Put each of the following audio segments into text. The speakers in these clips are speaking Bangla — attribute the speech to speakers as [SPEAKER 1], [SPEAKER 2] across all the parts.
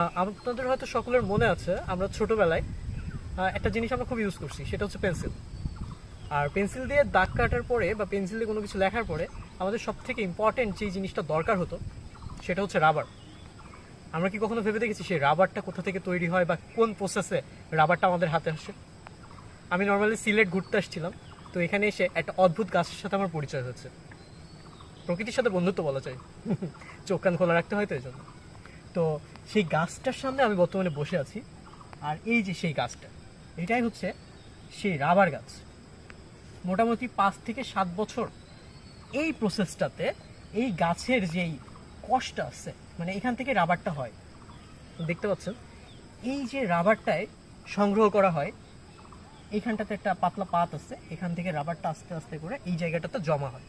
[SPEAKER 1] আপনাদের হয়তো সকলের মনে আছে আমরা ছোটবেলায় একটা জিনিস আমরা খুব ইউজ করছি, সেটা হচ্ছে পেন্সিল। আর পেন্সিল দিয়ে দাগ কাটার পরে বা পেন্সিল দিয়ে কোনো কিছু লেখার পরে আমাদের সব থেকে ইম্পর্টেন্ট যে জিনিসটা দরকার হতো সেটা হচ্ছে রাবার। আমরা কি কখনো ভেবে দেখেছি সেই রাবারটা কোথা থেকে তৈরি হয় বা কোন প্রসেসে রাবারটা আমাদের হাতে আসে? আমি নর্মালি সিলেট ঘুরতে আসছিলাম, তো এখানে এসে একটা অদ্ভুত গাছের সাথে আমার পরিচয় হচ্ছে। প্রকৃতির সাথে বন্ধুত্ব বলা যায়, চোখ কান খোলা রাখতে হয় তো এই জন্য। তো সেই গাছটার সামনে আমি বর্তমানে বসে আছি, আর এই যে সেই গাছটা, এটাই হচ্ছে সেই রাবার গাছ। মোটামুটি 5 থেকে 7 বছর এই প্রসেসটাতে এই গাছের যেই কষটা আছে, মানে এখান থেকে রাবারটা হয়, দেখতে পাচ্ছেন এই যে রাবারটায় সংগ্রহ করা হয়। এইখানটাতে একটা পাতলা পাত আছে, এখান থেকে রাবারটা আস্তে আস্তে করে এই জায়গাটাতে জমা হয়।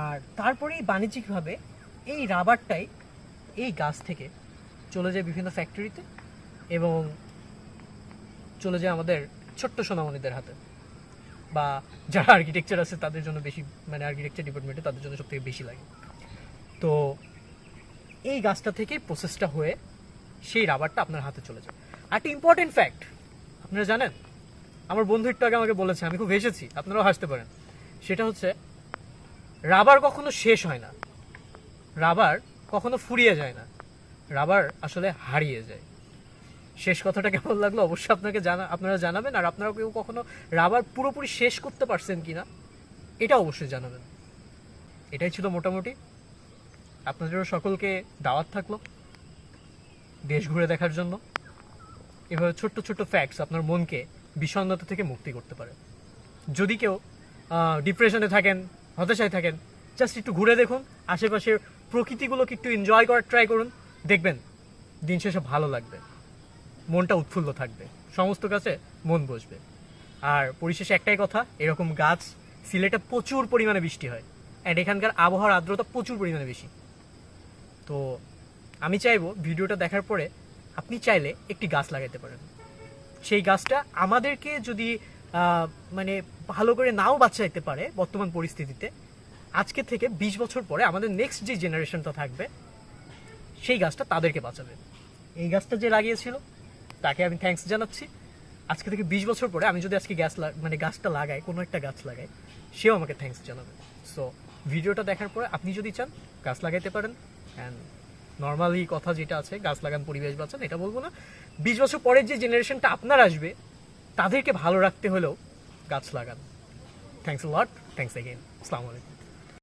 [SPEAKER 1] আর তারপরেই বাণিজ্যিকভাবে এই রাবারটাই এই গাছ থেকে চলে যায় বিভিন্ন ফ্যাক্টরিতে এবং চলে যায় আমাদের ছোট্ট সোনামণিদের হাতে, বা যারা আর্কিটেকচার আছে তাদের জন্য বেশি, মানে আর্কিটেকচার ডিপার্টমেন্টে তাদের জন্য সব থেকে বেশি লাগে। তো এই গাছটা থেকে প্রসেসটা হয়ে সেই রাবারটা আপনার হাতে চলে যায়। আর একটা ইম্পর্টেন্ট ফ্যাক্ট আপনারা জানেন, আমার বন্ধু একটু আগে আমাকে বলেছে, আমি খুব হেসেছি, আপনারাও হাসতে পারেন। সেটা হচ্ছে রাবার কখনো শেষ হয় না, রাবার কখনো ফুরিয়ে যায় না, রাবার আসলে হারিয়ে যায়। শেষ কথাটা কেমন লাগলো অবশ্যই আপনারা জানাবেন। আর আপনারা কেউ কখনো রাবার পুরোপুরি শেষ করতে পারছেন কিনা এটা অবশ্যই জানাবেন। এটাই ছিল মোটামুটি। আপনাদেরও সকলকে দাওয়াত থাকলো দেশ ঘুরে দেখার জন্য। এভাবে ছোট্ট ছোট্ট ফ্যাক্টস আপনার মনকে বিষণ্ণতা থেকে মুক্তি করতে পারে। যদি কেউ ডিপ্রেশনে থাকেন, হতাশায় থাকেন, জাস্ট একটু ঘুরে দেখুন, আশেপাশের প্রকৃতিগুলোকে একটু এনজয় করার ট্রাই করুন, দেখবেন দিন শেষে ভালো লাগবে, মনটা উৎফুল্ল থাকবে, সমস্ত কাছে মন বসবে। আর পরিশেষে একটাই কথা, এরকম গাছ সিলেটে প্রচুর পরিমাণে বৃষ্টি হয়, অ্যান্ড এখানকার আবহাওয়ার আর্দ্রতা প্রচুর পরিমাণে বেশি। তো আমি চাইবো ভিডিওটা দেখার পরে আপনি চাইলে একটি গাছ লাগাইতে পারেন। সেই গাছটা আমাদেরকে যদি মানে ভালো করে নাও বাঁচাইতে পারে বর্তমান পরিস্থিতিতে, আজকে থেকে 20 বছর পরে আমাদের নেক্সট যে জেনারেশনটা থাকবে সেই গাছটা তাদেরকে বাঁচাবে। এই গাছটা যে লাগিয়েছিল তাকে আমি থ্যাঙ্কস জানাচ্ছি। আজকে থেকে 20 বছর পরে আমি যদি আজকে গাছটা লাগাই, কোনো একটা গাছ লাগাই, সেও আমাকে থ্যাঙ্কস জানাবে। সো ভিডিওটা দেখার পরে আপনি যদি চান গাছ লাগাইতে পারেন। অ্যান্ড নর্মালি কথা যেটা আছে, গাছ লাগান পরিবেশ বাঁচান, এটা বলবো না। 20 বছর পরের যে জেনারেশনটা আপনার আসবে তাদেরকে ভালো রাখতে হলেও গাছ লাগান। Thanks a lot, thanks again, আসসালামু আলাইকুম।